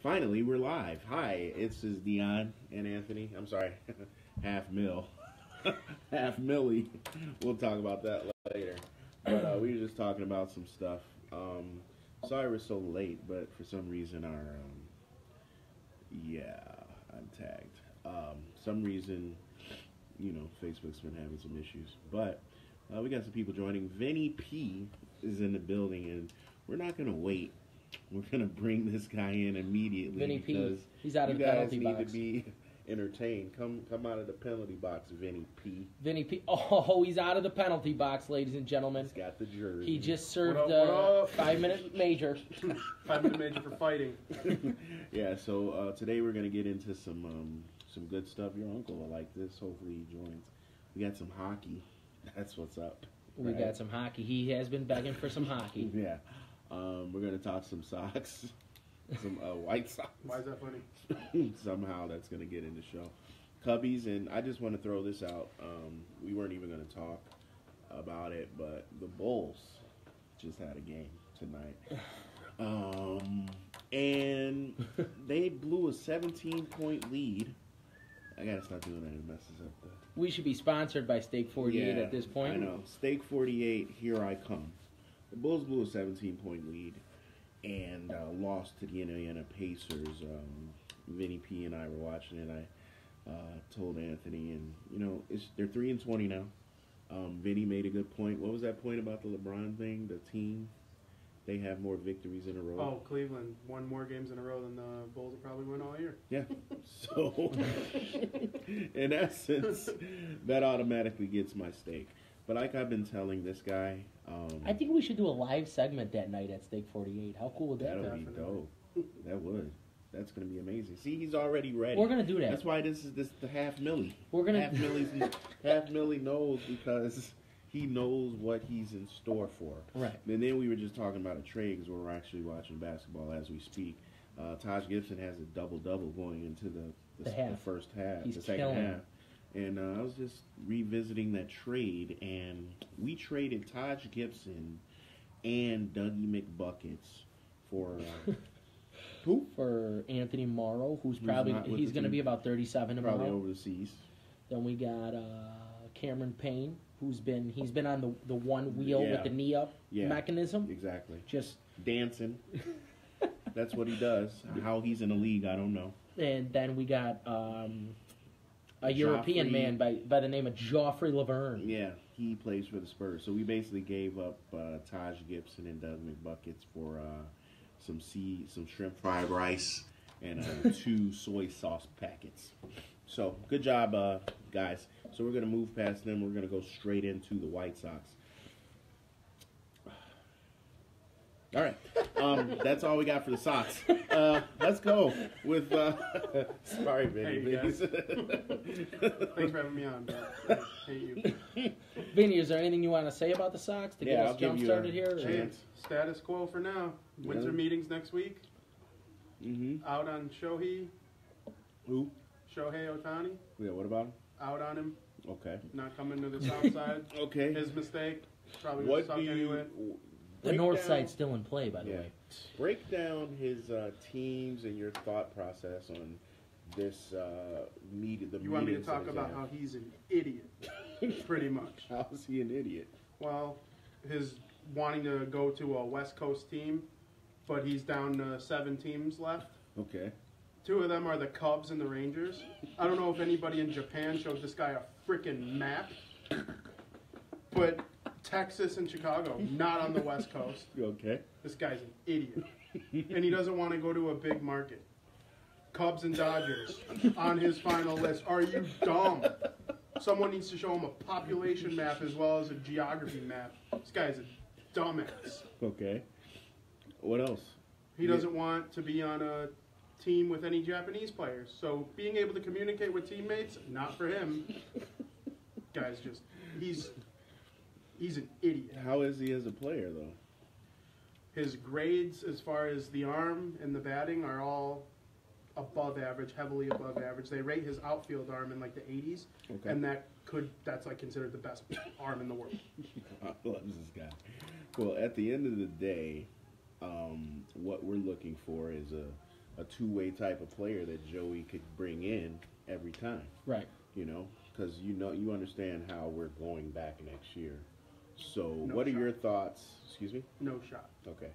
Finally, we're live. Hi, this is Dion and Anthony. I'm sorry, half mil. Half millie. We'll talk about that later. But we were just talking about some stuff. Sorry we're so late, but for some reason our, yeah, I'm tagged. Some reason, you know, Facebook's been having some issues. But we got some people joining. Vinny P is in the building, and we're not going to wait. We're going to bring this guy in immediately. Vinny because P. He's out of the penalty box. You guys need to be entertained. Come out of the penalty box, Vinny P. Vinny P. Oh, he's out of the penalty box, ladies and gentlemen. He's got the jersey. He just served a 5-minute major. 5-minute major for fighting. Yeah, so today we're going to get into some good stuff. Your uncle will like this. Hopefully he joins. We got some hockey. That's what's up. We got some hockey. He has been begging for some hockey. Yeah. We're going to talk some socks. Some White Sox. Why is that funny? Somehow that's going to get in the show. Cubbies, and I just want to throw this out. We weren't even going to talk about it, but the Bulls just had a game tonight. And they blew a 17-point lead. I got to stop doing that. It messes up the... We should be sponsored by Steak 48 at this point. I know. Steak 48, here I come. The Bulls blew a 17-point lead and lost to the Indiana Pacers. Vinny P and I were watching it. I told Anthony, and you know, they're 3-20 now. Vinny made a good point. What was that point about the LeBron thing? The team, they have more victories in a row. Oh, Cleveland won more games in a row than the Bulls will probably win all year. Yeah. So, in essence, that automatically gets my steak. But like I've been telling this guy, I think we should do a live segment that night at Steak 48. How cool would that be? That'll be dope. That would. That's going to be amazing. See, he's already ready. We're going to do that. That's why this the half millie. We're going to half millie knows because he knows what he's in store for. Right. And then we were just talking about a trade because we're actually watching basketball as we speak. Taj Gibson has a double-double going into the first half, He's the second killing. half. And I was just revisiting that trade, and we traded Taj Gibson and Dougie McBuckets for who? For Anthony Morrow, who's going to be about 37 tomorrow. Probably overseas. Then we got Cameron Payne, he's been on the one wheel with the knee up mechanism. Exactly. Just dancing. That's what he does. How he's in the league, I don't know. And then we got a European man by the name of Joffrey Laverne. Yeah, he plays for the Spurs. So we basically gave up Taj Gibson and Doug McBuckets for some shrimp fried rice and 2 soy sauce packets. So good job, guys. So we're gonna move past them. We're gonna go straight into the White Sox. All right, that's all we got for the Sox. Let's go with. Sorry, Vinny. Hey, guys. Thanks for having me on. I hate you. Vinny, is there anything you want to say about the Sox to get us jump started here? Hey, status quo for now. Winter meetings next week. Mm-hmm. Out on Shohei. Who? Shohei Ohtani. Yeah. What about him? Out on him. Okay. Not coming to the south side. Okay. His mistake. Probably would suck anyway. The north side's still in play, by the way. Break down his teams and your thought process on this meeting. You want me to talk about how he's an idiot, pretty much. How is he an idiot? Well, his wanting to go to a West Coast team, but he's down to 7 teams left. Okay. 2 of them are the Cubs and the Rangers. I don't know if anybody in Japan showed this guy a freaking map, but Texas and Chicago, not on the West Coast. Okay. This guy's an idiot. And he doesn't want to go to a big market. Cubs and Dodgers on his final list. Are you dumb? Someone needs to show him a population map as well as a geography map. This guy's a dumbass. Okay. What else? He doesn't want to be on a team with any Japanese players. So being able to communicate with teammates, not for him. Guy's just, he's an idiot. How is he as a player, though? His grades as far as the arm and the batting are all above average, heavily above average. They rate his outfield arm in like the 80s, and that's like considered the best arm in the world. I love this guy. Well, at the end of the day, what we're looking for is a two-way type of player that Joey could bring in every time. Right. You know, because you understand how we're going back next year. So, No what are shot. your thoughts? Excuse me? No shot. Okay.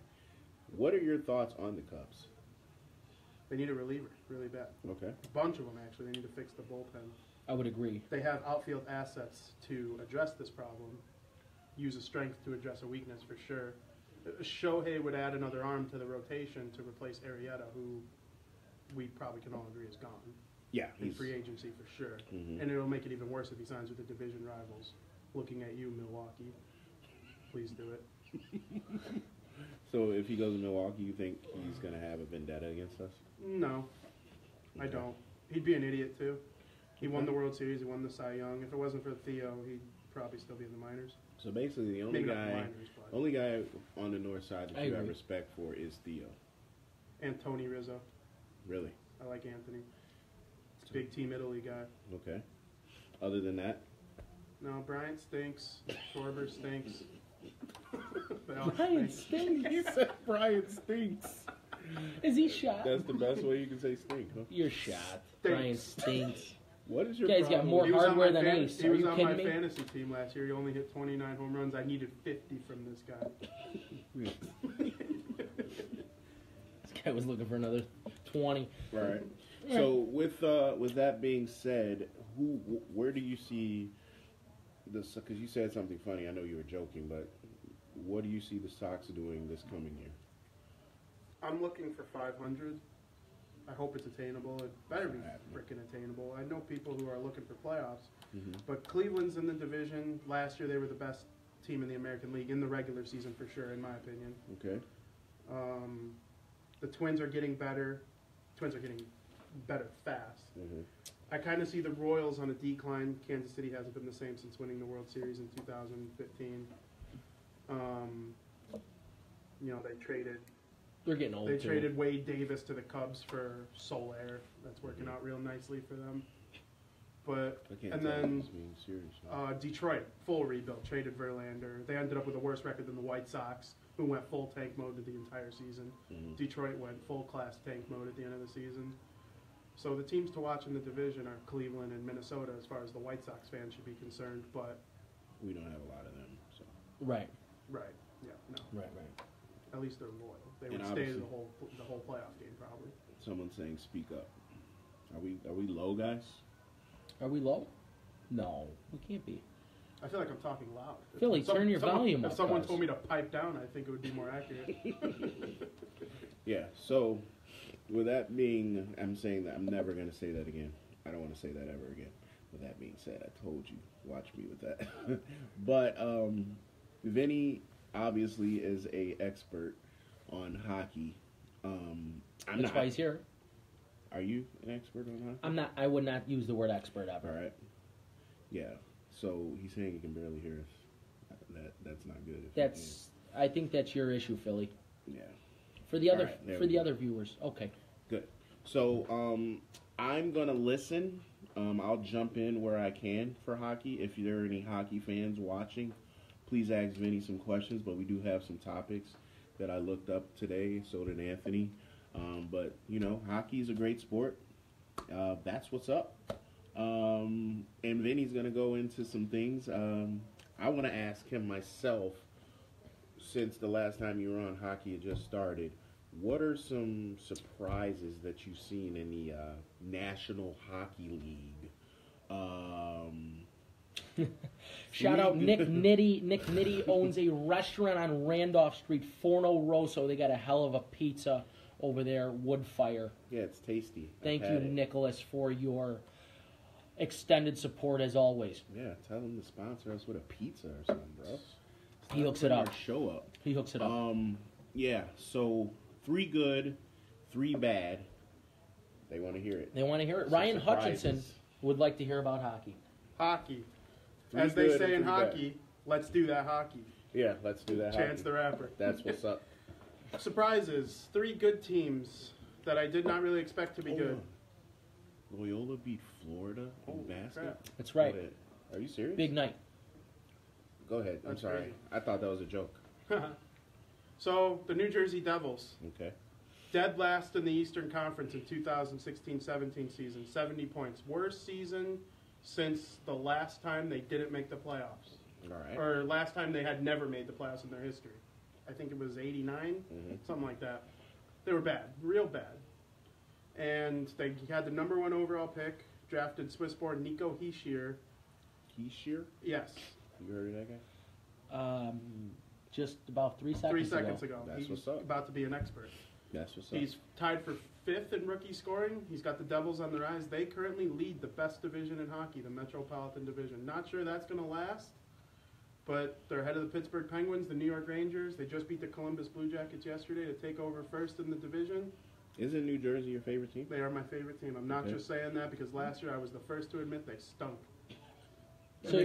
What are your thoughts on the Cubs? They need a reliever really bad. Okay. A bunch of them, actually. They need to fix the bullpen. I would agree. They have outfield assets to address this problem. Use a strength to address a weakness for sure. Shohei would add another arm to the rotation to replace Arrieta, who we probably can all agree is gone. Yeah, In he's free agency for sure. Mhm. And it'll make it even worse if he signs with the division rivals. Looking at you, Milwaukee. Please do it. So if he goes to Milwaukee, you think he's going to have a vendetta against us? No, I Okay. don't. He'd be an idiot too. He won the World Series. He won the Cy Young. If it wasn't for Theo, he'd probably still be in the minors. So basically, the only Maybe not the guy, minors, but only guy on the north side that I you have agree. respect for is Theo. and Tony Rizzo. Really? I like Anthony. Big Team Italy guy. Okay. Other than that, No, Bryant stinks. Schwarber stinks. They all Brian stink. stinks. said Brian stinks. Is he shot? That's the best way you can say stink, huh? You're shot. Stinks. Brian stinks. What is your Guy's got problem? more He was on hardware my than fan- Ace. He Are was you on kidding my me? fantasy team last year. He only hit 29 home runs. I needed 50 from this guy. This guy was looking for another 20. Right. So with that being said, where do you see this? Because you said something funny. I know you were joking, but what do you see the Sox doing this coming year? I'm looking for 500. I hope it's attainable. It better be freaking attainable. I know people who are looking for playoffs, Mm-hmm. but Cleveland's in the division. Last year they were the best team in the American League in the regular season for sure, in my opinion. Okay. The Twins are getting better. Twins are getting better fast. Mm-hmm. I kind of see the Royals on a decline. Kansas City hasn't been the same since winning the World Series in 2015. They traded They're getting old, They too. traded Wade Davis to the Cubs for Soler. That's working out real nicely for them. But I can't and tell then if he's being serious. Detroit, full rebuild, traded Verlander. They ended up with a worse record than the White Sox, who went full tank mode the entire season. Mhm. Detroit went full class tank mode at the end of the season. So the teams to watch in the division are Cleveland and Minnesota, as far as the White Sox fans should be concerned. But We don't have a lot of them. So. Right. right, yeah, no. Right. At least they're loyal. They And would stay obviously- the whole playoff game probably. Someone's saying, "Speak up." Are we low, guys? Are we low? No, we can't be. I feel like I'm talking loud. Philly, If turn your volume If up, someone guys. told me to pipe down, I think it would be more accurate. Yeah. So, with that being, I'm saying that I'm never going to say that again. I don't want to say that ever again. With that being said, I told you, watch me with that. But Vinny obviously is a expert on hockey. I'm That's not. why he's here. Are you an expert on hockey? I'm not. I would not use the word expert ever. All right. Yeah. So he's saying he can barely hear us. That's not good. If That's. I think that's your issue, Philly. he can. Yeah. For the other, Alright, there for we the go. other viewers, okay. Good. So I'm gonna listen. I'll jump in where I can for hockey. If there are any hockey fans watching, please ask Vinny some questions. But we do have some topics that I looked up today. So did Anthony. But hockey is a great sport. That's what's up. And Vinny's gonna go into some things. I want to ask him myself. Since the last time you were on, hockey had just started. What are some surprises that you've seen in the National Hockey League? Shout out Nick Nitty. Nick Nitty owns a restaurant on Randolph Street, Forno Rosso. They got a hell of a pizza over there, wood fire. Yeah, it's tasty. Thank I've you, had it. Nicholas, for your extended support as always. Yeah, tell them to sponsor us with a pizza or something, bro. He hooks it up. Our show up. He hooks it up. Yeah. So 3 good, 3 bad. They want to hear it. They want to hear it. Some Ryan surprises. Hutchinson would like to hear about hockey. Hockey. 3 As they good say and in 3 bad. hockey, let's do that hockey. Yeah, let's do that. Chance hockey. the Rapper. That's what's up. Surprises. 3 good teams that I did not really expect to be good. Loyola beat Florida in Holy basket. crap. That's right. Go ahead. Are you serious? Big night. Go ahead. I'm That's sorry. crazy. I thought that was a joke. So, the New Jersey Devils. Okay. Dead last in the Eastern Conference in 2016-17 season, 70 points. Worst season since the last time they didn't make the playoffs. All right. Or last time they had never made the playoffs in their history. I think it was 89, something like that. They were bad, real bad. And they had the number 1 overall pick, drafted Swiss-born Nico Hischier. Hischier? Yes. You heard of that guy? Just about 3 seconds 3 seconds ago. That's He's what's up. about to be an expert. That's what's up. He's tied for 5th in rookie scoring. He's got the Devils on the rise. They currently lead the best division in hockey, the Metropolitan Division. Not sure that's going to last, but they're ahead of the Pittsburgh Penguins, the New York Rangers. They just beat the Columbus Blue Jackets yesterday to take over first in the division. Isn't New Jersey your favorite team? They are my favorite team. I'm not just saying that because last year I was the first to admit they stunk. So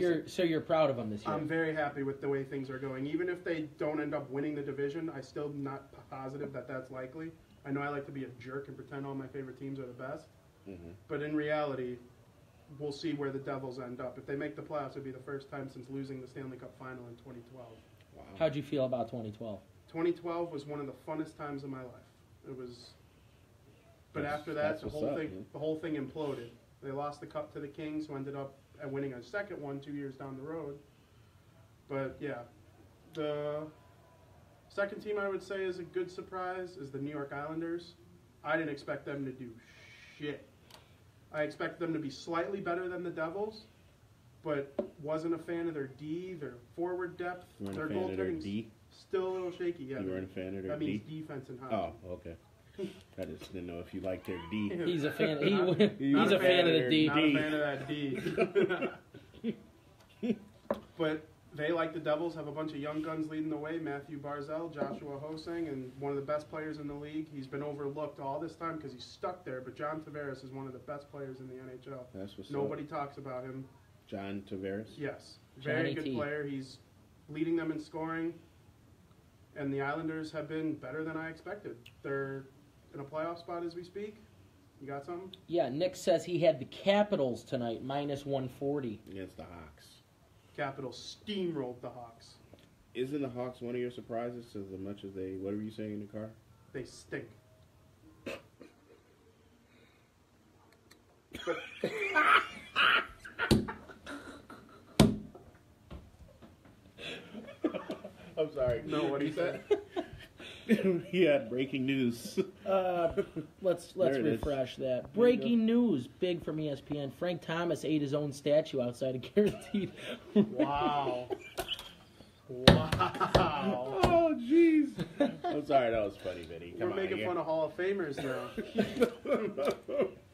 you're proud of them this year? I'm very happy with the way things are going. Even if they don't end up winning the division, I still not positive that that's likely. I know I like to be a jerk and pretend all my favorite teams are the best. But in reality, we'll see where the Devils end up. If they make the playoffs, it'll be the first time since losing the Stanley Cup final in 2012. Wow. How'd you feel about 2012? 2012 was one of the funnest times of my life. It was, but after that, the whole thing imploded. They lost the cup to the Kings, who ended up winning a second one 2 years down the road. But yeah, the second team I would say is a good surprise is the New York Islanders. I didn't expect them to do shit. I expected them to be slightly better than the Devils, but wasn't a fan of their D, their forward depth, their goaltending. Still a little shaky. Yeah, you weren't a fan of their that D? means defense and hockey. Oh, okay. I just didn't know if you liked their D. He's a fan. He's a fan of the D. Not a fan of that D. But they, like the Devils, have a bunch of young guns leading the way. Matthew Barzal, Joshua Hosang, and one of the best players in the league. He's been overlooked all this time because he's stuck there. But John Tavares is one of the best players in the NHL. That's what's Nobody up. talks about him. John Tavares? Yes. Very Johnny good T. player. He's leading them in scoring. And the Islanders have been better than I expected. They're in a playoff spot as we speak. You got something? Yeah, Nick says he had the Capitals tonight, minus 140. Against the Hawks. Capitals steamrolled the Hawks. Isn't the Hawks one of your surprises as much as they, what were you saying in the car? They stink. I'm sorry. No, what he said? He had breaking news. Let's There it is. refresh that. Breaking news, big from ESPN. Frank Thomas ate his own statue outside of Guaranteed. Wow. Wow. Oh, jeez. I'm sorry, that was funny, Vinny. We're making fun of Hall of Famers now.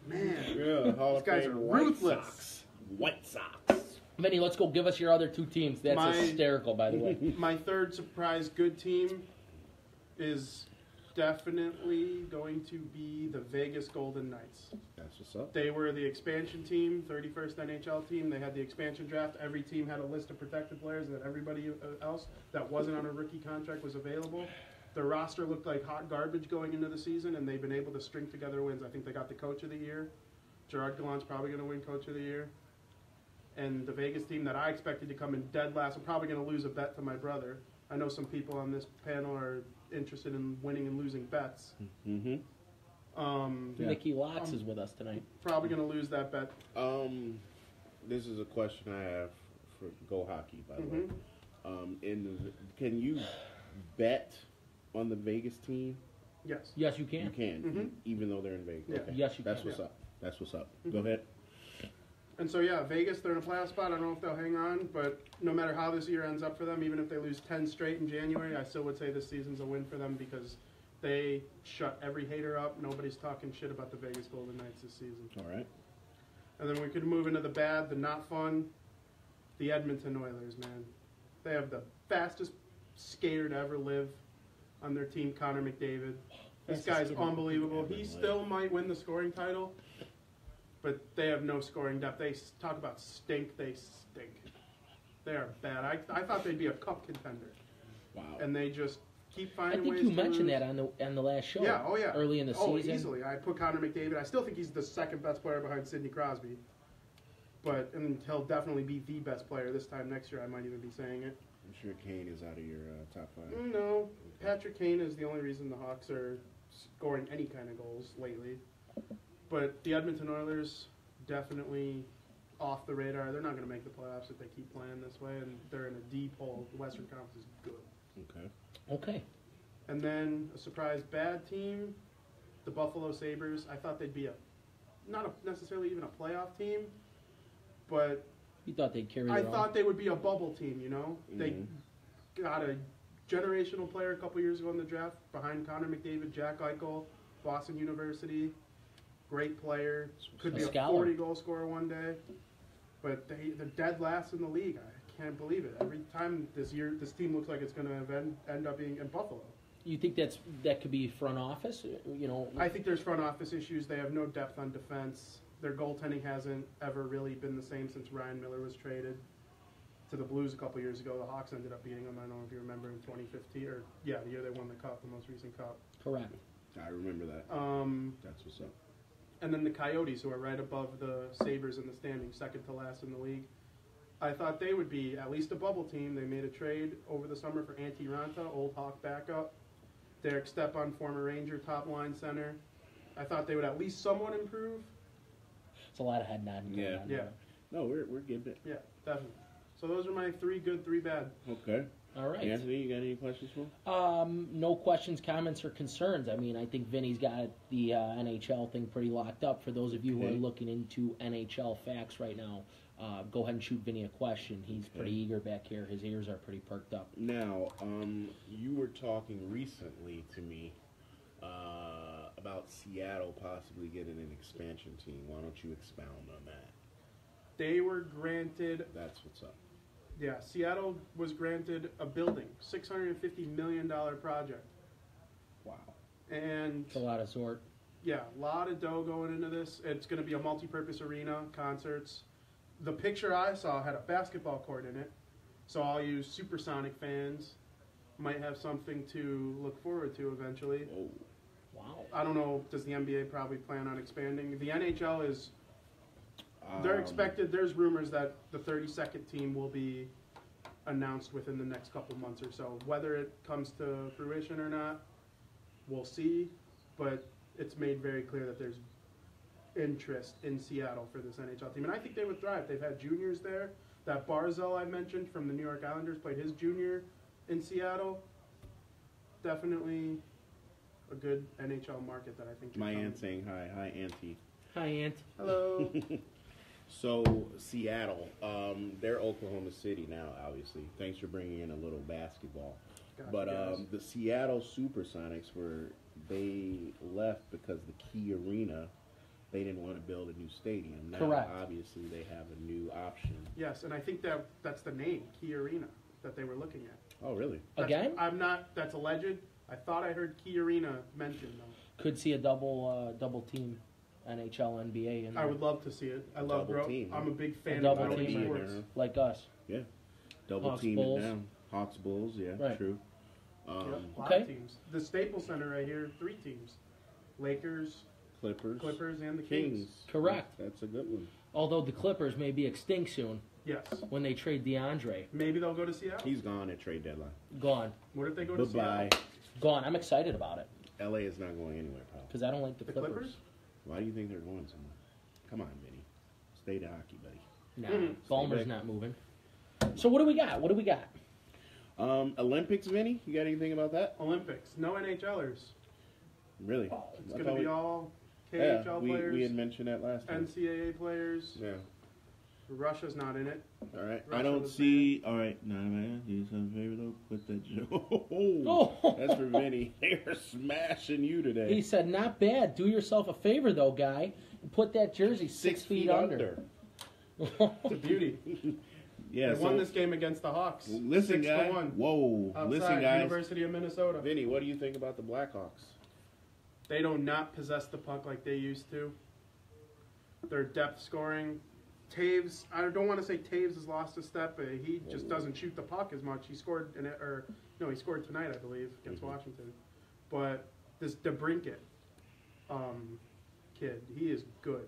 Man. Yeah, Hall These of guys Fame are White ruthless. Sox. White Sox. Vinny, let's go. Give us your other two teams. That's hysterical, by the way. My third surprise good team is definitely going to be the Vegas Golden Knights. That's what's up. They were the expansion team, 31st NHL team. They had the expansion draft. Every team had a list of protected players that everybody else that wasn't on a rookie contract was available. Their roster looked like hot garbage going into the season, and they've been able to string together wins. I think they got the Coach of the Year. Gerard Gallant's probably going to win Coach of the Year. And the Vegas team that I expected to come in dead last, I'm probably going to lose a bet to my brother. I know some people on this panel are interested in winning and losing bets. Mm-hmm. Yeah. Mickey Locks is with us tonight. Probably going to lose that bet. This is a question I have for Go Hockey, by the way. Can you bet on the Vegas team? Yes. Yes, you can. You can, even though they're in Vegas. Yeah. Okay. Yes, you That's can. what's up. That's what's up. Go ahead. And so, yeah, Vegas, they're in a playoff spot. I don't know if they'll hang on, but no matter how this year ends up for them, even if they lose 10 straight in January, I still would say this season's a win for them because they shut every hater up. Nobody's talking shit about the Vegas Golden Knights this season. All right. And then we could move into the bad, the not fun, the Edmonton Oilers, man. They have the fastest skater to ever live on their team, Connor McDavid. This guy's unbelievable. He still might win the scoring title, but they have no scoring depth. They talk about stink. They stink. They are bad. I thought they'd be a cup contender. Wow. And they just keep I finding ways think you to mentioned lose. that on the last show. Yeah, oh yeah. Early in the season. Easily. I put Connor McDavid. I still think he's the second best player behind Sidney Crosby. And he'll definitely be the best player this time next year. I might even be saying it. I'm sure Kane is out of your top five. No, Patrick Kane is the only reason the Hawks are scoring any kind of goals lately. But the Edmonton Oilers definitely off the radar. They're not going to make the playoffs if they keep playing this way, and they're in a deep hole. The Western Conference is good. Okay. Okay. And then a surprise bad team, the Buffalo Sabres. I thought they'd be not necessarily even a playoff team, but You thought they'd carry I their own? thought they would be a bubble team, you know? They Mm-hmm. got a generational player a couple years ago in the draft behind Connor McDavid, Jack Eichel, Boston University. Great player. Could be a Scholar. 40-goal scorer one day. But they're dead last in the league. I can't believe it. Every time this year, this team looks like it's going to end up being in Buffalo. You think that could be front office? You know, I think there's front office issues. They have no depth on defense. Their goaltending hasn't ever really been the same since Ryan Miller was traded to the Blues a couple years ago. The Hawks ended up beating them. I don't know if you remember in 2015 or the year they won the cup, the most recent cup. correct. I remember that. That's what's up. And then the Coyotes, who are right above the Sabres in the standings, second to last in the league. I thought they would be at least a bubble team. They made a trade over the summer for Antti Ranta, old Hawk backup. Derek Stepan, former Ranger, top line center. I thought they would at least somewhat improve. It's a lot of head nodding. going Yeah. on Yeah. there. No, we're getting it. Yeah, definitely. So those are my 3 good, 3 bad. Okay. All right. Anthony, you got any questions for him? No questions, comments, or concerns. I mean, I think Vinny's got the NHL thing pretty locked up. For those of you who are Okay. looking into NHL facts right now, go ahead and shoot Vinny a question. He's pretty eager back here. His ears are pretty perked up. Now, you were talking recently to me about Seattle possibly getting an expansion team. Why don't you expound on that? They were granted, That's what's up. yeah, Seattle was granted a building, $650 million project. Wow. And It's a lot of sort. yeah, a lot of dough going into this. It's going to be a multi-purpose arena, concerts. The picture I saw had a basketball court in it, so all you Supersonic fans might have something to look forward to eventually. Oh. Wow. I don't know, does the NBA probably plan on expanding? The NHL is, they're expected, there's rumors that the 32nd team will be announced within the next couple months or so. Whether it comes to fruition or not, we'll see, but it's made very clear that there's interest in Seattle for this NHL team, and I think they would thrive. They've had juniors there. That Barzell I mentioned from the New York Islanders played his junior in Seattle. Definitely a good NHL market that I think. My aunt's saying hi. Hi, Auntie. Hi, Aunt. Hello. So, Seattle, they're Oklahoma City now, obviously. Thanks for bringing in a little basketball. Gotcha, But guys. the Seattle Supersonics they left because the Key Arena, they didn't want to build a new stadium. Now, Correct. obviously, they have a new option. Yes, and I think that's the name, Key Arena, that they were looking at. Oh, really? Again? That's alleged. I thought I heard Key Arena mentioned, though. Could see a double team NHL NBA in there. I would love to see it. I love Double team, huh? I'm a big fan of double growing team. sports. like us. Yeah. Double Hawks, team Bulls. it down. Hawks, Bulls, yeah, Right. true. Yep, a lot Okay. of teams. The Staples Center right here, 3 teams. Lakers, Clippers, and the Kings. Kings. Correct. That's a good one. Although the Clippers may be extinct soon Yes. when they trade DeAndre. Maybe they'll go to Seattle. He's gone at trade deadline. Gone. What if they go to Bye-bye. Seattle? Gone. I'm excited about it LA is not going anywhere, pal. because I don't like the The Clippers. Clippers? Why do you think they're going somewhere? Come on, Vinny. Stay to hockey, buddy. Nah, Mhm. Ballmer's back. not moving. So what do we got? Olympics, Vinny? You got anything about that? Olympics. No NHLers. Really? It's I going thought to be we- all yeah, KHL we players, had mentioned that last time. NCAA players. Yeah. Russia's not in it. All right. Russia I don't was see. All right. Now, man, do yourself a favor though. Put that. Oh. That's for Vinny. They're smashing you today. He said, "Not bad. Do yourself a favor, though, guy, and put that jersey 6 feet under." It's a beauty. Yeah. They won this game against the Hawks. Listen, 6-1. guys. Whoa. Outside Listen, guys. University of Minnesota. Vinny, what do you think about the Blackhawks? They do not possess the puck like they used to. Their depth scoring. Taves, I don't want to say Taves has lost a step, but he just doesn't shoot the puck as much. He scored he scored tonight, I believe, against Washington. But this DeBrincat kid, he is good.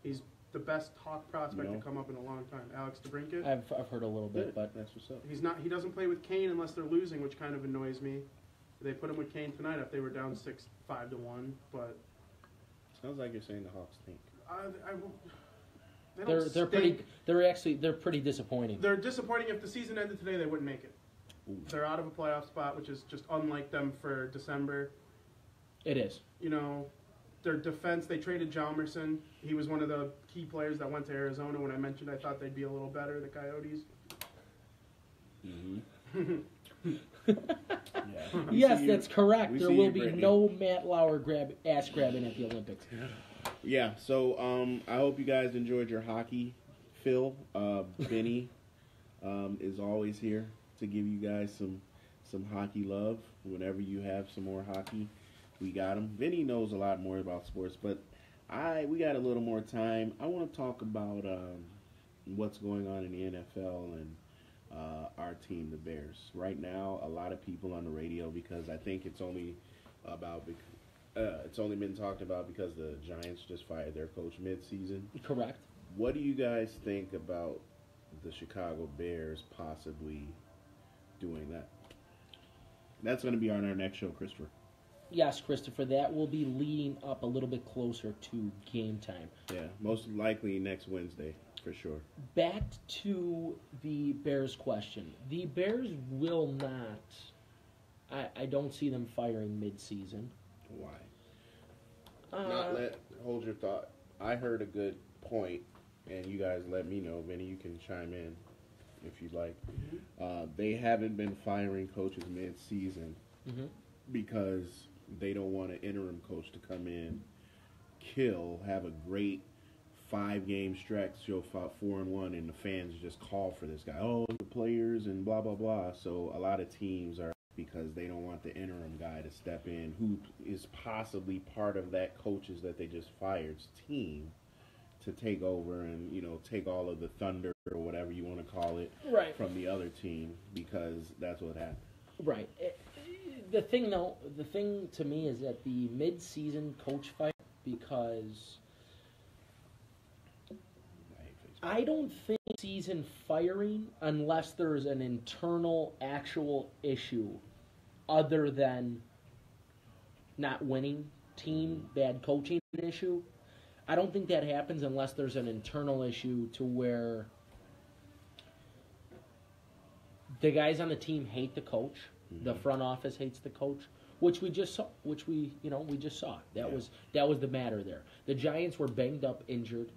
He's the best Hawk prospect to come up in a long time. Alex DeBrincat. I've heard a little bit, Good. but That's what's up. He doesn't play with Kane unless they're losing, which kind of annoys me. They put him with Kane tonight if they were down 5-1, but Sounds like you're saying the Hawks stink. They don't they're pretty disappointing. They're disappointing. If the season ended today, they wouldn't make it. Ooh. They're out of a playoff spot, which is just unlike them for December. It is. You know, their defense, they traded Jalmerson. He was one of the key players that went to Arizona when I mentioned I thought they'd be a little better, the Coyotes. Mm-hmm. Yeah. Yes, that's correct. There will be Brittany. no Matt Lauer ass grabbing at the Olympics. Yeah, so I hope you guys enjoyed your hockey. Phil, Benny is always here to give you guys some hockey love. Whenever you have some more hockey, we got him. Vinny knows a lot more about sports, but we got a little more time. I want to talk about what's going on in the NFL and our team, the Bears. Right now, a lot of people on the radio, because I think it's only been talked about because the Giants just fired their coach mid-season. Correct. What do you guys think about the Chicago Bears possibly doing that? That's going to be on our next show, Christopher. Yes, Christopher, that will be leading up a little bit closer to game time. Yeah, most likely next Wednesday, for sure. Back to the Bears question. The Bears will not, I don't see them firing mid-season. Why? Hold your thought. I heard a good point, and you guys let me know. Vinny, you can chime in if you'd like. They haven't been firing coaches mid-season because they don't want an interim coach to come in, have a great 5-game stretch, show 4-1, and the fans just call for this guy. Oh, the players and blah, blah, blah. So a lot of teams are, because they don't want the interim guy to step in, who is possibly part of that coaches that they just fired's team, to take over and, take all of the thunder or whatever you want to call it from the other team, because that's what happened. Right. The thing to me is that the mid-season coach fight, because I don't think season firing unless there's an internal actual issue other than not winning team, bad coaching issue. I don't think that happens unless there's an internal issue to where the guys on the team hate the coach, the front office hates the coach, which we just saw. That was the matter there. The Giants were banged up, injured.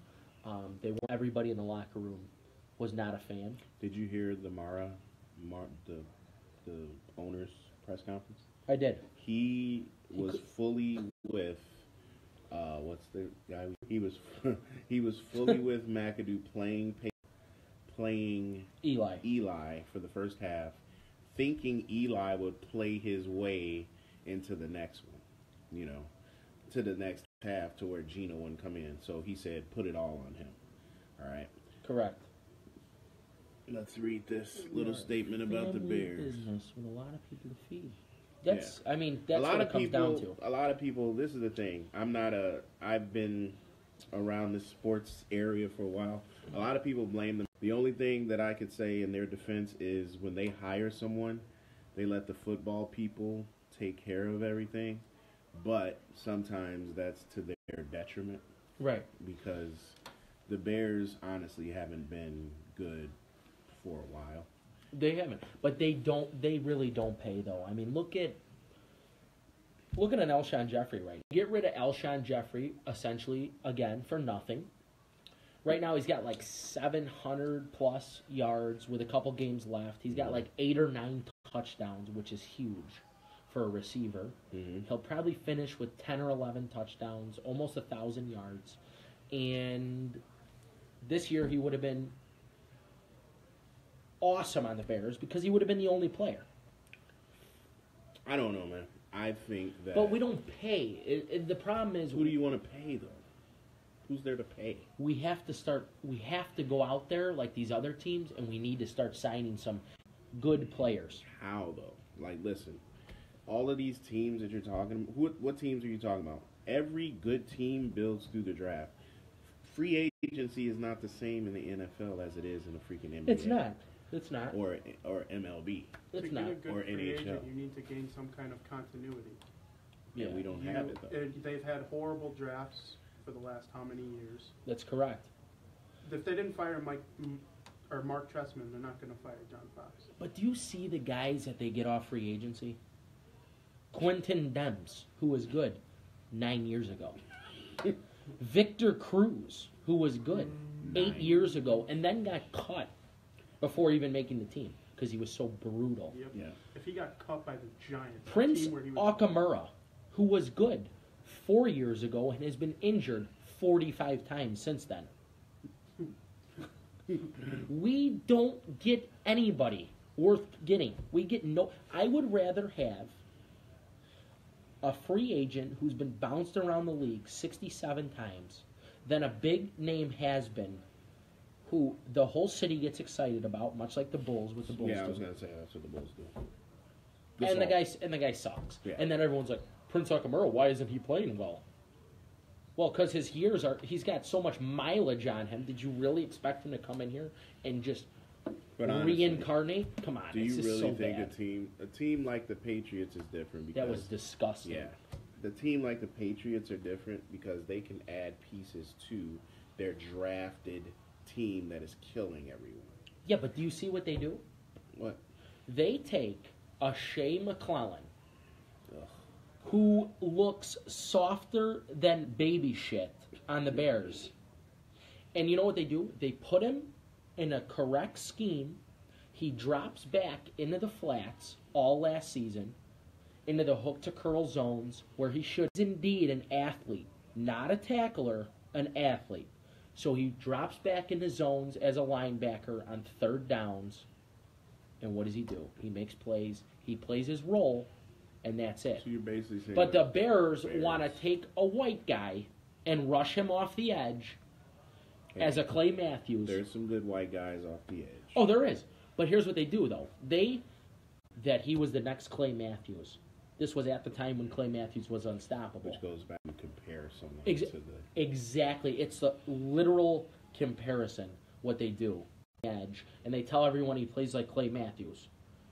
Everybody in the locker room was not a fan. Did you hear the the owner's press conference? I did. He was fully with what's the guy? He was fully with McAdoo playing Eli for the first half, thinking Eli would play his way into the next one, to the next half, to where Gino wouldn't come in. So he said, put it all on him. All right. Correct. Let's read this little statement about the Bears. Business with a lot of people to feed. That's what it comes down to. A lot of people, this is the thing. I've been around this sports area for a while. A lot of people blame them. The only thing that I could say in their defense is when they hire someone, they let the football people take care of everything. But sometimes that's to their detriment. Right. Because the Bears honestly haven't been good for a while. They haven't. But they really don't pay, though. I mean, look at an Alshon Jeffrey right now. Get rid of Alshon Jeffrey, essentially, again, for nothing. Right now, he's got like 700-plus yards with a couple games left. He's got like 8 or 9 touchdowns, which is huge for a receiver. Mm-hmm. He'll probably finish with 10 or 11 touchdowns, almost 1,000 yards. And this year, he would have been awesome on the Bears because he would have been the only player. I don't know, man. I think that... But we don't pay. The problem is... Who do you want to pay, though? Who's there to pay? We have to go out there like these other teams, and we need to start signing some good players. How, though? Like, listen, all of these teams that you're talking about, what teams are you talking about? Every good team builds through the draft. Free agency is not the same in the NFL as it is in the freaking NBA. It's not. It's not. or MLB. It's to not. get a good Or free agent, NHL. you need to gain some kind of continuity. Yeah, we don't have it though. They've had horrible drafts for the last how many years? That's correct. If they didn't fire Mark Trestman, they're not going to fire John Fox. But do you see the guys that they get off free agency? Quentin Demps, who was good 9 years ago. Victor Cruz, who was good 8 years ago, and then got cut before even making the team because he was so brutal. Yep. Yeah. If he got cut by the Giants, the Prince team where he was Okamura, who was good 4 years ago and has been injured 45 times since then. We don't get anybody worth getting. We get no. I would rather have a free agent who's been bounced around the league 67 times than a big name has-been who the whole city gets excited about, much like the Bulls with the Bulls. Yeah, I was do. gonna say that's what the Bulls do. And the guy sucks. Yeah. And then everyone's like, Prince Okamura, why isn't he playing well? Well, because he's got so much mileage on him. Did you really expect him to come in here and just But honestly, reincarnate? Come on, do it's you just really so think bad. a team like the Patriots is different? Because That was disgusting. yeah, the team like the Patriots are different because they can add pieces to their drafted team that is killing everyone. Yeah, but do you see what they do? What? They take a Shea McClellan, Ugh. who looks softer than baby shit on the Bears. And you know what they do? They put him in a correct scheme. He drops back into the flats all last season, into the hook to curl zones where he should. He's indeed an athlete, not a tackler, an athlete. So he drops back into zones as a linebacker on third downs. And what does he do? He makes plays. He plays his role, and that's it. So you're basically saying, But the like, Bears want to take a white guy and rush him off the edge as a Clay Matthews. there's some good white guys off the edge. Oh, there is. But here's what they do, though. That he was the next Clay Matthews. This was at the time when Clay Matthews was unstoppable. Which goes back to compare someone Ex- to the. Exactly. It's the literal comparison, what they do. Edge. And they tell everyone he plays like Clay Matthews.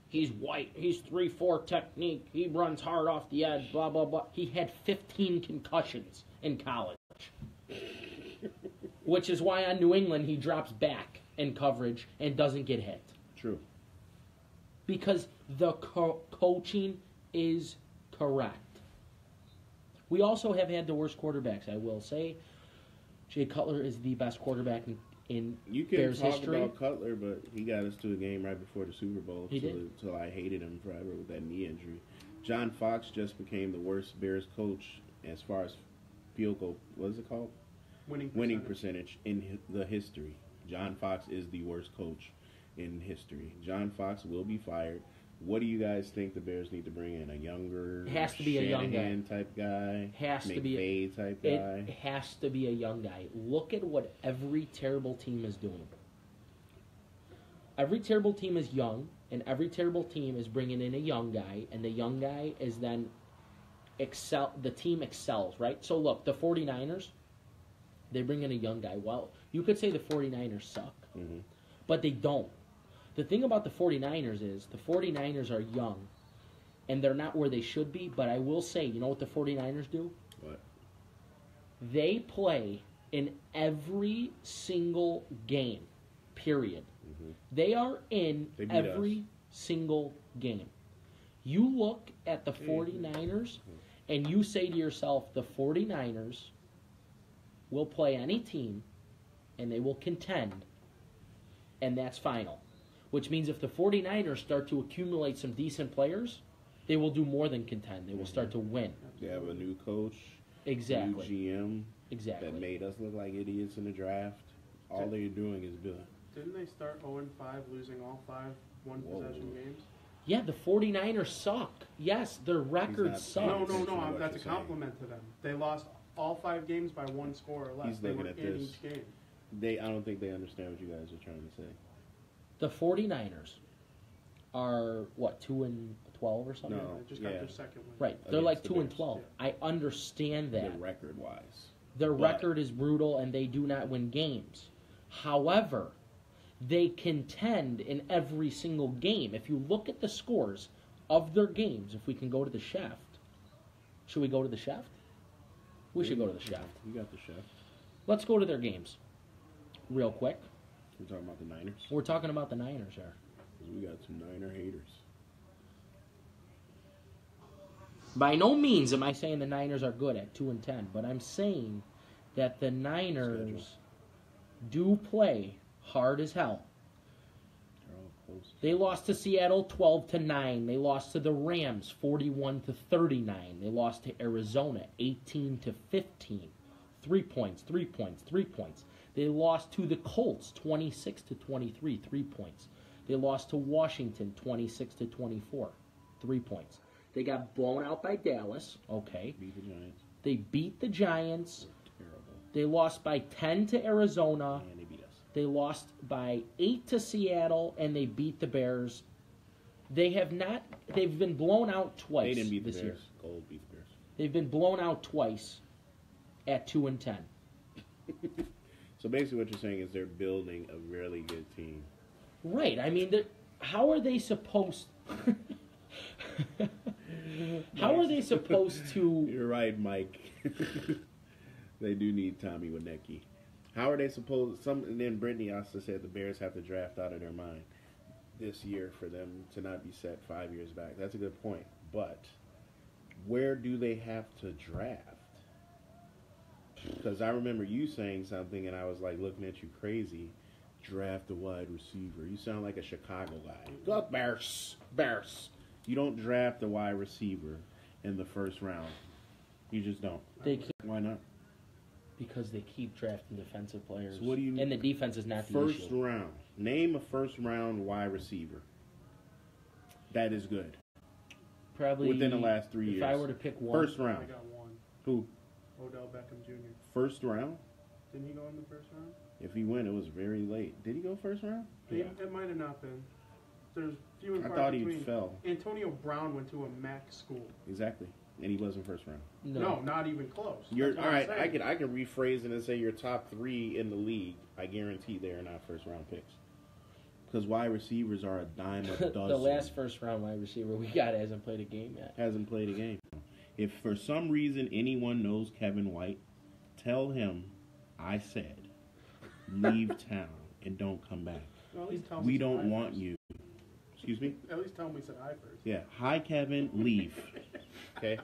He's white. He's 3-4 technique. He runs hard off the edge, blah, blah, blah. He had 15 concussions in college. Which is why on New England he drops back in coverage and doesn't get hit. True. Because the coaching is correct. We also have had the worst quarterbacks, I will say. Jay Cutler is the best quarterback in You can Bears talk history. about Cutler, but he got us to a game right before the Super Bowl. He did. Till I hated him forever with that knee injury. John Fox just became the worst Bears coach as far as field goal. What is it called? winning percentage in the history. John Fox is the worst coach in history. John Fox will be fired. What do you guys think the Bears need to bring in? A younger, It has to be a young guy. Shanahan type guy? Has to be McVay type It guy? has to be a young guy. Look at what every terrible team is doing. Every terrible team is young, and every terrible team is bringing in a young guy, and the young guy is then the team excels, right? So look, the 49ers, they bring in a young guy. Well, you could say the 49ers suck, Mm-hmm. but they don't. The thing about the 49ers is the 49ers are young, and they're not where they should be, but I will say, you know what the 49ers do? What? They play in every single game, period. Mm-hmm. They are in They beat every single game. You look at the 49ers, and you say to yourself, the 49ers will play any team, and they will contend, and that's final. Which means if the 49ers start to accumulate some decent players, they will do more than contend. They will start to win. They have a new coach, Exactly. new GM Exactly. that made us look like idiots in the draft. All they're doing is building. Didn't they start 0-5, losing all 5 one-possession games? Yeah, the 49ers suck. Yes, their record not sucks. paying No, attention to what that's a you're saying. compliment to them. They lost all 5 games by 1 score or less. He's They looking were at in this. each game. I don't think they understand what you guys are trying to say. The 49ers are, what, 2-12 or something? No. They just yeah. got their second win. Right, they're like Against the 2-12. I understand that. The record-wise. Their But- record is brutal, and they do not win games. However, they contend in every single game. If you look at the scores of their games, if we can go to the shaft. Should we go to the shaft? We should go to the shaft. You got the shaft. Let's go to their games real quick. We're talking about the Niners. We're talking about the Niners here. We got some Niner haters. By no means am I saying the Niners are good at 2-10, but I'm saying that the Niners do play hard as hell. They're all close. They lost to Seattle 12-9. They lost to the Rams 41-39. They lost to Arizona 18-15. 3 points, 3 points, 3 points. They lost to the Colts 26-23, 3 points. They lost to Washington 26-24, 3 points. They got blown out by Dallas. Okay. Beat the Giants. They beat the Giants. Terrible. They lost by 10 to Arizona. And they beat us. They lost by 8 to Seattle, and they beat the Bears. They have not. They've been blown out twice. They didn't beat the this Bears. year. Gold beat the Bears. They've been blown out twice at 2-10. So basically, what you're saying is they're building a really good team. Right. I mean, how are they supposed? How are they supposed to? You're right, Mike. They do need Tommy Winnecki. How are they supposed? And then Brittany also said the Bears have to draft out of their mind this year for them to not be set 5 years back. That's a good point. But where do they have to draft? Because I remember you saying something, and I was like looking at you crazy. Draft a wide receiver. You sound like a Chicago guy. Go Bears, Bears. You don't draft a wide receiver in the first round. You just don't. They keep, Why not? because they keep drafting defensive players. So what do you? And the defense is not the First issue. round. Name a first round wide receiver. That is good. Probably Within the last 3 years. If I were to pick one, First I round. got one. Who? Odell Beckham Jr. First round? Didn't he go in the first round? If he went, it was very late. Did he go first round? Yeah. It might have not been. There's few and I far thought he between. fell. Antonio Brown went to a MAC school. Exactly. And he wasn't first round. No, not even close. You're That's all what I'm right. saying. I can rephrase it and say your top 3 in the league. I guarantee they are not first round picks. Because wide receivers are a dime a dozen. the last first round wide receiver we got hasn't played a game yet. Hasn't played a game. If for some reason anyone knows Kevin White, tell him I said leave town and don't come back. Well, at least tell We me don't said I want first. you. Excuse me? At least tell me said I first. Yeah. Hi, Kevin. Leave. Okay?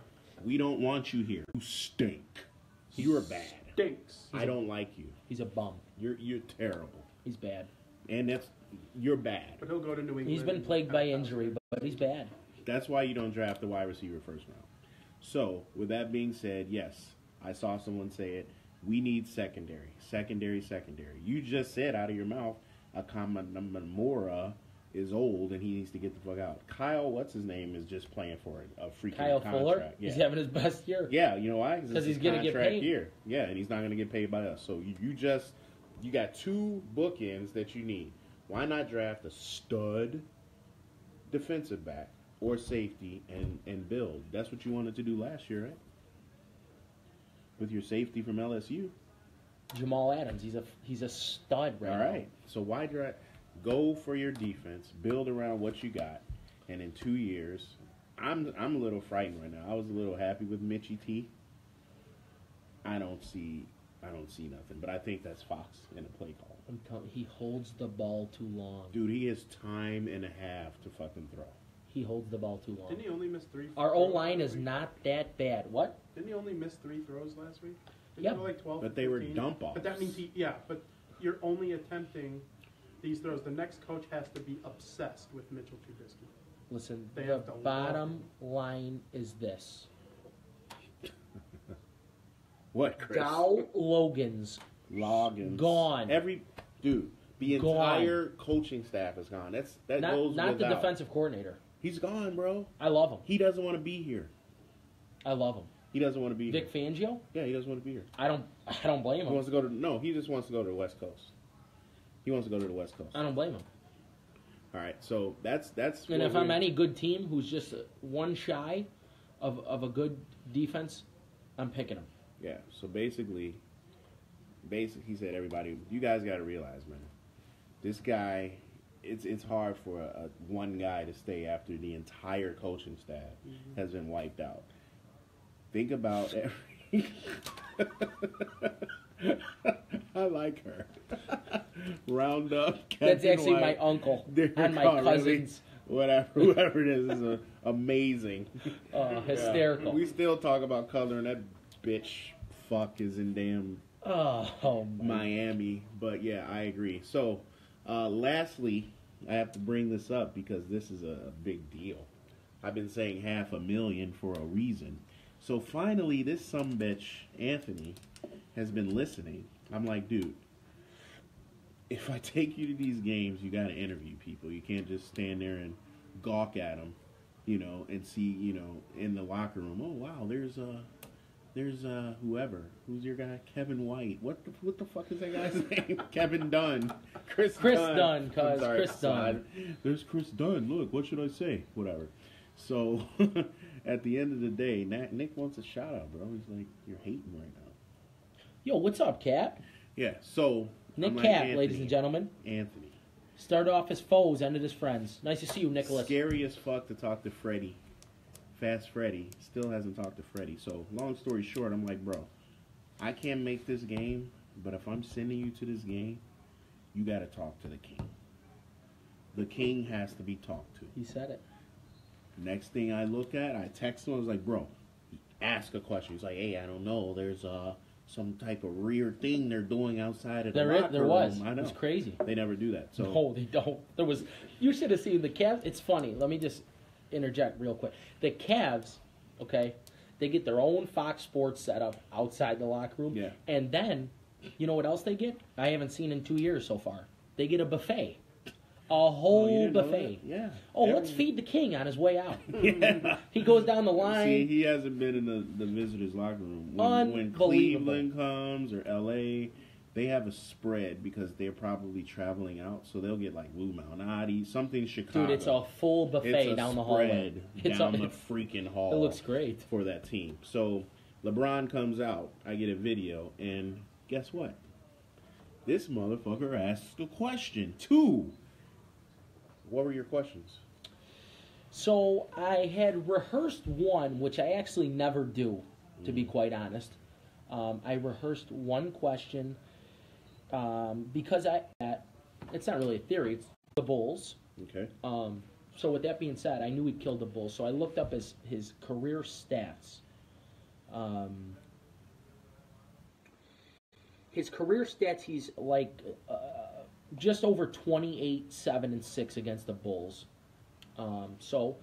We don't want you here. You stink. You're bad. Stinks. I don't like you. He's a bum. You're terrible. He's bad. And you're bad. But he'll go to New England. He's been and plagued by have injury, but he's bad. That's why you don't draft the wide receiver first round. So, with that being said, yes, I saw someone say it. We need secondary. Secondary. You just said out of your mouth, Akamamora is old and he needs to get the fuck out. Kyle, what's his name, is just playing for a freaking Kyle contract. Fuller, Yeah. he's having his best year. Yeah, you know why? 'Cause he's gonna get paid. Year. Yeah, and he's not going to get paid by us. So you got 2 bookends that you need. Why not draft a stud defensive back or safety and build? That's what you wanted to do last year, right? With your safety from LSU. Jamal Adams, he's a stud right All now. right. So why draft? Go for your defense, build around what you got, and in 2 years, I'm a little frightened right now. I was a little happy with Mitchie T. I don't see nothing, but I think that's Fox in the play call. He holds the ball too long. Dude, he has time and a half to fucking throw. He holds the ball too long. Didn't he only miss 3? Our O throws line last is week? not that bad. What? Didn't he only miss 3 throws last week? Didn't Yep. he go like 12? But they were 15? dump offs. But that means but you're only attempting these throws. The next coach has to be obsessed with Mitchell Trubisky. Listen, They the have to bottom line is this. What, Chris? Dow Logan's Loggins. Gone. The Gone. entire coaching staff is gone. That goes not the without. defensive coordinator. He's gone, bro. I love him. He doesn't want to be here. I love him. He doesn't want to be Vic here. Fangio? Yeah, he doesn't want to be here. I don't blame He him. wants to go to he just wants to go to the West Coast. He wants to go to the West Coast. I don't blame him. All right, so that's. And if I'm any good team who's just one shy of a good defense, I'm picking him. Yeah. So basically, he said, everybody, you guys got to realize, man, This guy, it's hard for one guy to stay after the entire coaching staff has been wiped out. Think about every. I like her. Round up. That's actually White, my uncle Derek and my Carr, cousins. Really, whoever it is amazing. Hysterical. Yeah. We still talk about color, and that bitch fuck is in damn Miami. But yeah, I agree. So, lastly, I have to bring this up because this is a big deal. I've been saying 500,000 for a reason. So finally, this sumbitch, Anthony, has been listening. I'm like, dude, if I take you to these games, you got to interview people. You can't just stand there and gawk at them, and see, in the locker room, oh, wow, there's whoever. Who's your guy? Kevin White. What the fuck is that guy's name? Kevin Dunn. Chris Dunn. Chris Dunn. There's Chris Dunn. Look, what should I say? Whatever. So, at the end of the day, Nick wants a shout out, bro. He's like, you're hating right now. Yo, what's up, Cap? Yeah, so Nick like, Cap, Anthony, ladies and gentlemen. Anthony. Started off as foes, ended as friends. Nice to see you, Nicholas. Scary as fuck to talk to Freddie. Fast Freddie. Still hasn't talked to Freddie. So, long story short, I'm like, bro, I can't make this game, but if I'm sending you to this game, you got to talk to the king. The king has to be talked to. He said it. Next thing I look at, I text him. I was like, bro, ask a question. He's like, hey, I don't know. There's some type of weird thing they're doing outside of the locker room. There was. I know. It's crazy. They never do that. So no, they don't. There was. You should have seen the Cavs. It's funny. Let me just interject real quick. The Cavs, okay, they get their own Fox Sports setup outside the locker room. Yeah. And then, you know what else they get? I haven't seen in 2 years so far. They get a buffet. A whole buffet. Yeah. Oh, let's feed the king on his way out. Yeah. He goes down the line. See, he hasn't been in the visitors' locker room. When Unbelievable. Cleveland comes or L.A., they have a spread because they're probably traveling out, so they'll get like Lou Malnati, something Chicago. Dude, it's a full buffet down the hallway. It's down the freaking hall. It looks great for that team. So LeBron comes out, I get a video, and guess what? This motherfucker asks a question too. What were your questions? So I had rehearsed one, which I actually never do, to be quite honest. I rehearsed one question because it's not really a theory. It's the Bulls. Okay. So with that being said, I knew he killed the Bulls. So I looked up his career stats. His career stats, he's like just over 28, 7, and 6 against the Bulls. So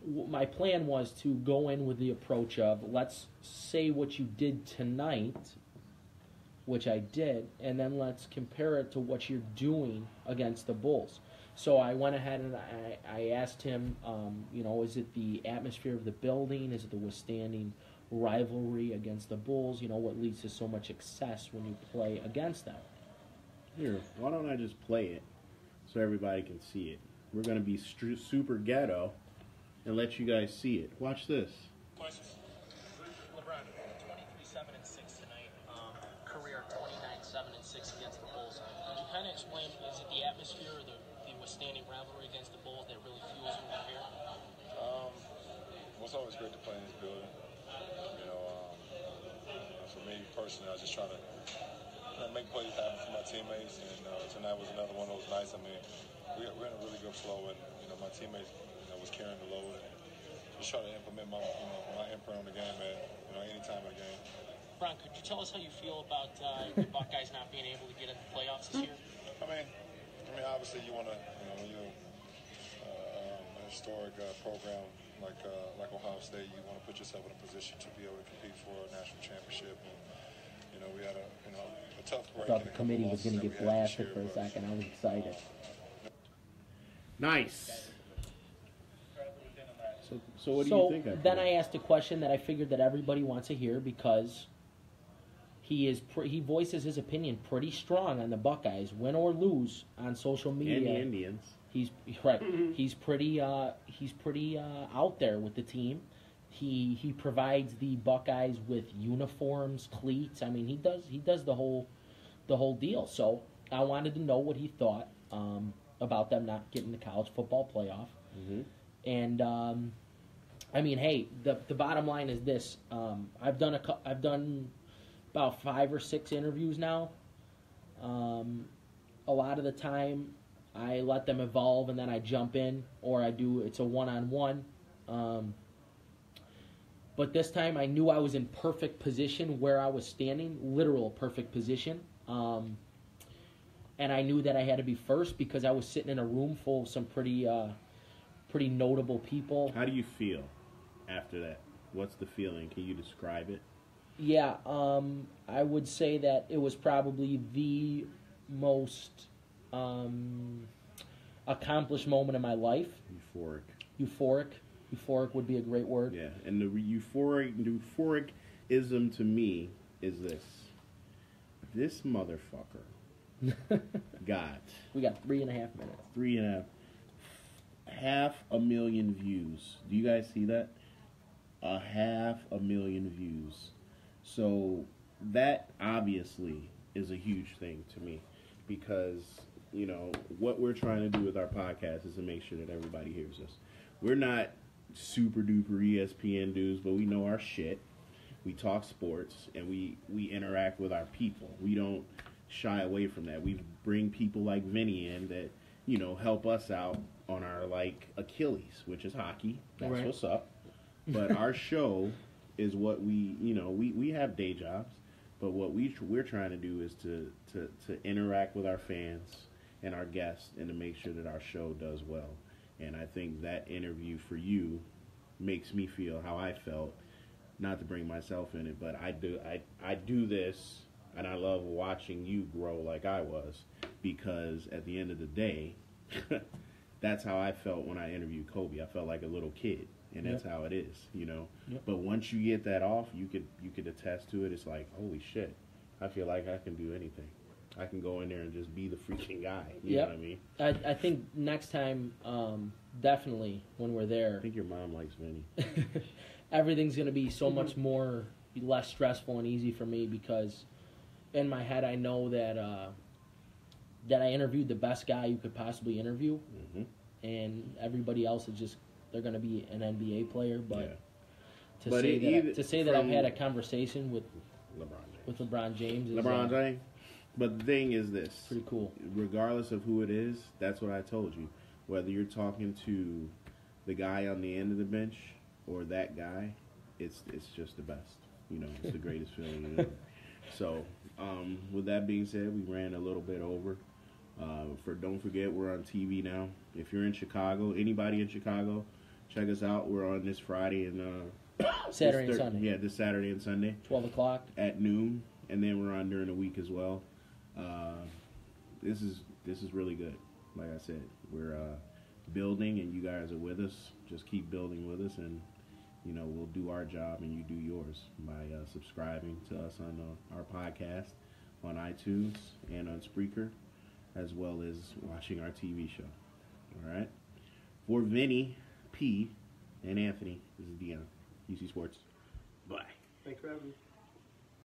my plan was to go in with the approach of, let's say what you did tonight, which I did, and then let's compare it to what you're doing against the Bulls. So I went ahead and I asked him, is it the atmosphere of the building? Is it the withstanding rivalry against the Bulls? What leads to so much success when you play against them? Here, why don't I just play it so everybody can see it? We're going to be super ghetto and let you guys see it. Watch this. Questions? LeBron, 23-7 and 6 tonight. Career 29-7 and 6 against the Bulls. Could you kind of explain, is it the atmosphere or the withstanding rivalry against the Bulls that really fuels you out here? Well, it's always great to play in this building. For me personally, I was just trying to make plays happen for my teammates, and tonight was another one of those nights. I mean, we're in a really good flow, and my teammates was carrying the load, and just trying to implement my imprint on the game at any time of the game. Ron, could you tell us how you feel about the Buckeyes not being able to get in the playoffs this year? I mean, obviously you want to, when you're a historic program like Ohio State, you want to put yourself in a position to be able to compete for a national championship. And, we had a tough break. I thought the committee was going to get blasted for a second. I was excited. Nice. So what do you think? Then I asked a question that I figured that everybody wants to hear because he voices his opinion pretty strong on the Buckeyes, win or lose, on social media. And the Indians. He's right. He's pretty out there with the team. He provides the Buckeyes with uniforms, cleats. I mean, he does the whole deal. So I wanted to know what he thought about them not getting the college football playoff. Mm-hmm. And I mean, hey, the bottom line is this: I've done about 5 or 6 interviews now. A lot of the time, I let them evolve and then I jump in, or it's a one-on-one. But this time, I knew I was in perfect position where I was standing, literal perfect position. And I knew that I had to be first because I was sitting in a room full of some pretty notable people. How do you feel after that? What's the feeling? Can you describe it? Yeah, I would say that it was probably the most accomplished moment in my life. Euphoric would be a great word. Yeah, and the euphoric-ism to me is this motherfucker got... We got 3.5 minutes. 3.5... 500,000 views. Do you guys see that? 500,000 views. So that obviously is a huge thing to me because, you know, what we're trying to do with our podcast is to make sure that everybody hears us. We're not super duper ESPN dudes, but we know our shit. We talk sports and we interact with our people. We don't shy away from that. We bring people like Vinny in that, you know, help us out on our, like, Achilles, which is hockey. That's right. What's up. But our show is what we have day jobs, but what we're trying to do is to interact with our fans and our guests and to make sure that our show does well. And I think that interview for you makes me feel how I felt, not to bring myself in it, but I do this and I love watching you grow like I was, because at the end of the day, that's how I felt when I interviewed Kobe. I felt like a little kid. And that's how it is, you know. Yep. But once you get that off, you could attest to it. It's like, holy shit, I feel like I can do anything. I can go in there and just be the freaking guy. You know what I mean? I think next time, definitely when we're there, I think your mom likes Vinny. Everything's going to be so much less stressful and easy for me because in my head I know that I interviewed the best guy you could possibly interview, and everybody else is just. They're going to be an NBA player, but to say that I've had a conversation with LeBron James. But the thing is this. Pretty cool. Regardless of who it is, that's what I told you. Whether you're talking to the guy on the end of the bench or that guy, it's just the best. You know, it's the greatest feeling in the world. So, with that being said, we ran a little bit over. Don't forget, we're on TV now. If you're in Chicago, anybody in Chicago, check us out. We're on this Friday and Saturday and Sunday. Yeah, this Saturday and Sunday. 12 o'clock. At noon, and then we're on during the week as well. This is really good. Like I said, we're building, and you guys are with us. Just keep building with us, and you know we'll do our job, and you do yours by subscribing to us on our podcast on iTunes and on Spreaker, as well as watching our TV show. All right? For Vinny, P, and Anthony, this is Dion, ECSports. Bye. Thanks for having me.